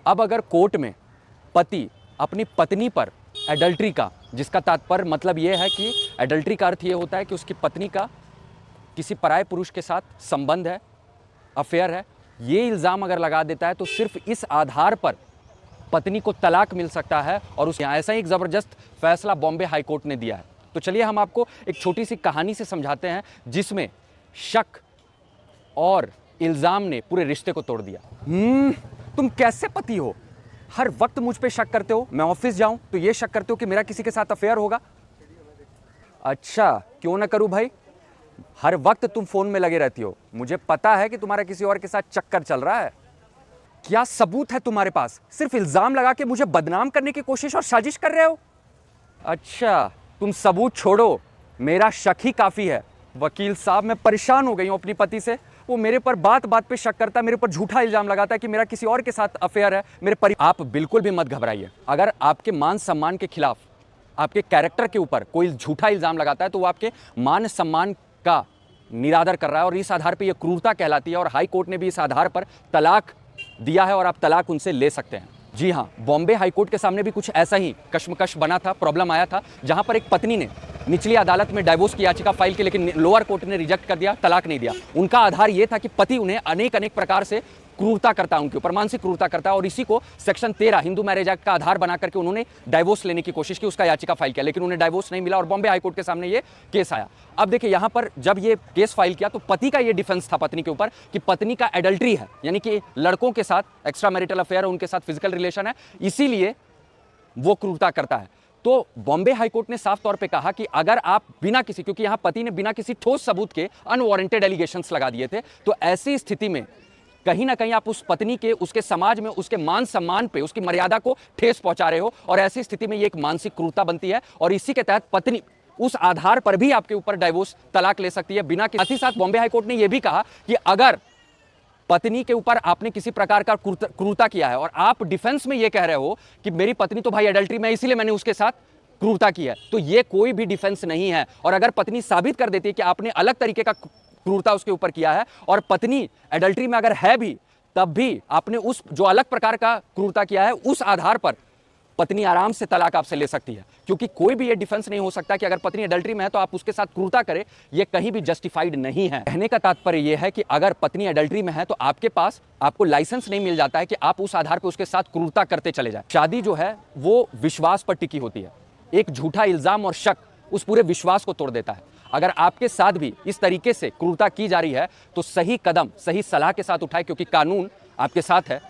अब अगर कोर्ट में पति अपनी पत्नी पर एडल्ट्री का, जिसका तात्पर्य मतलब ये है कि एडल्ट्री का अर्थ ये होता है कि उसकी पत्नी का किसी पराये पुरुष के साथ संबंध है, अफेयर है, ये इल्ज़ाम अगर लगा देता है तो सिर्फ इस आधार पर पत्नी को तलाक मिल सकता है। और उस ऐसा ही एक ज़बरदस्त फैसला बॉम्बे हाई कोर्ट ने दिया है। तो चलिए हम आपको एक छोटी सी कहानी से समझाते हैं जिसमें शक और इल्ज़ाम ने पूरे रिश्ते को तोड़ दिया। तुम कैसे पति हो, हर वक्त मुझ पे शक करते हो, मैं ऑफिस जाऊं तो ये शक करते हो कि मेरा किसी के साथ अफेयर होगा। अच्छा, क्यों ना करूं भाई, हर वक्त तुम फोन में लगे रहती हो, मुझे पता है कि तुम्हारा किसी और के साथ चक्कर चल रहा है। क्या सबूत है तुम्हारे पास? सिर्फ इल्जाम लगा के मुझे बदनाम करने की कोशिश और साजिश कर रहे हो। अच्छा, तुम सबूत छोड़ो, मेरा शक ही काफी है। वकील साहब, मैं परेशान हो गई हूं अपनी पति से। वो मेरे पर बात बात पे शक करता है, मेरे ऊपर झूठा इल्जाम लगाता है कि मेरा किसी और के साथ अफेयर है। आप बिल्कुल भी मत घबराइए। अगर आपके मान सम्मान के खिलाफ, आपके कैरेक्टर के ऊपर कोई झूठा इल्जाम लगाता है तो वो आपके मान सम्मान का निरादर कर रहा है और इस आधार पर यह क्रूरता कहलाती है। और हाई कोर्ट ने भी इस आधार पर तलाक दिया है और आप तलाक उनसे ले सकते हैं। जी हाँ, बॉम्बे हाई कोर्ट के सामने भी कुछ ऐसा ही कश्मकश बना था, प्रॉब्लम आया था, जहां पर एक पत्नी ने निचली अदालत में डाइवोर्स की याचिका फाइल की, लेकिन लोअर कोर्ट ने रिजेक्ट कर दिया, तलाक नहीं दिया। उनका आधार यह था कि पति उन्हें अनेक प्रकार से क्रूरता करता है, उनके ऊपर मानसिक क्रूरता करता है और इसी को सेक्शन 13 हिंदू मैरिज एक्ट का आधार बना करके उन्होंने डाइवोर्स लेने की कोशिश की, उसका याचिका फाइल किया, लेकिन उन्हें डाइवोर्स नहीं मिला और बॉम्बे हाई कोर्ट के सामने ये केस आया। अब देखिए, यहां पर जब ये केस फाइल किया तो पति का ये डिफेंस था पत्नी के ऊपर कि पत्नी का एडल्ट्री है, यानी कि लड़कों के साथ एक्स्ट्रा मैरिटल अफेयर है, उनके साथ फिजिकल रिलेशन है, इसीलिए वो क्रूरता करता है। तो बॉम्बे हाई कोर्ट ने साफ तौर पे कहा कि अगर आप बिना किसी, क्योंकि यहां पति ने बिना किसी ठोस सबूत के अनवारंटेड एलिगेशंस लगा दिए थे, तो ऐसी स्थिति में कहीं ना कहीं आप उस पत्नी के, उसके समाज में, उसके मान सम्मान पे, उसकी मर्यादा को ठेस पहुंचा रहे हो और ऐसी स्थिति में ये एक मानसिक क्रूरता बनती है और इसी के तहत पत्नी उस आधार पर भी आपके ऊपर डाइवोर्स, तलाक ले सकती है बिना साथ ही साथ बॉम्बे हाई कोर्ट ने यह भी कहा कि अगर पत्नी के ऊपर आपने किसी प्रकार का क्रूरता किया है और आप डिफेंस में यह कह रहे हो कि मेरी पत्नी तो भाई एडल्ट्री में, इसीलिए मैंने उसके साथ क्रूरता की है, तो यह कोई भी डिफेंस नहीं है। और अगर पत्नी साबित कर देती है कि आपने अलग तरीके का क्रूरता उसके ऊपर किया है और पत्नी एडल्ट्री में अगर है भी, तब भी आपने उस जो अलग प्रकार का क्रूरता किया है, उस आधार पर पत्नी आराम से तलाक आपसे ले सकती है, क्योंकि कोई भी ये डिफेंस नहीं हो सकता कि अगर पत्नी एडल्ट्री में है तो आप उसके साथ क्रूरता करें, ये कहीं भी जस्टिफाइड नहीं है। कहने का तात्पर्य यह है कि अगर पत्नी एडल्ट्री में है तो आपके पास, आपको लाइसेंस नहीं मिल जाता है कि आप उस आधार पर उसके साथ क्रूरता करते चले जाए। शादी जो है वो विश्वास पर टिकी होती है, एक झूठा इल्जाम और शक उस पूरे विश्वास को तोड़ देता है। अगर आपके साथ भी इस तरीके से क्रूरता की जा रही है तो सही कदम, सही सलाह के साथ उठाएं, क्योंकि कानून आपके साथ है।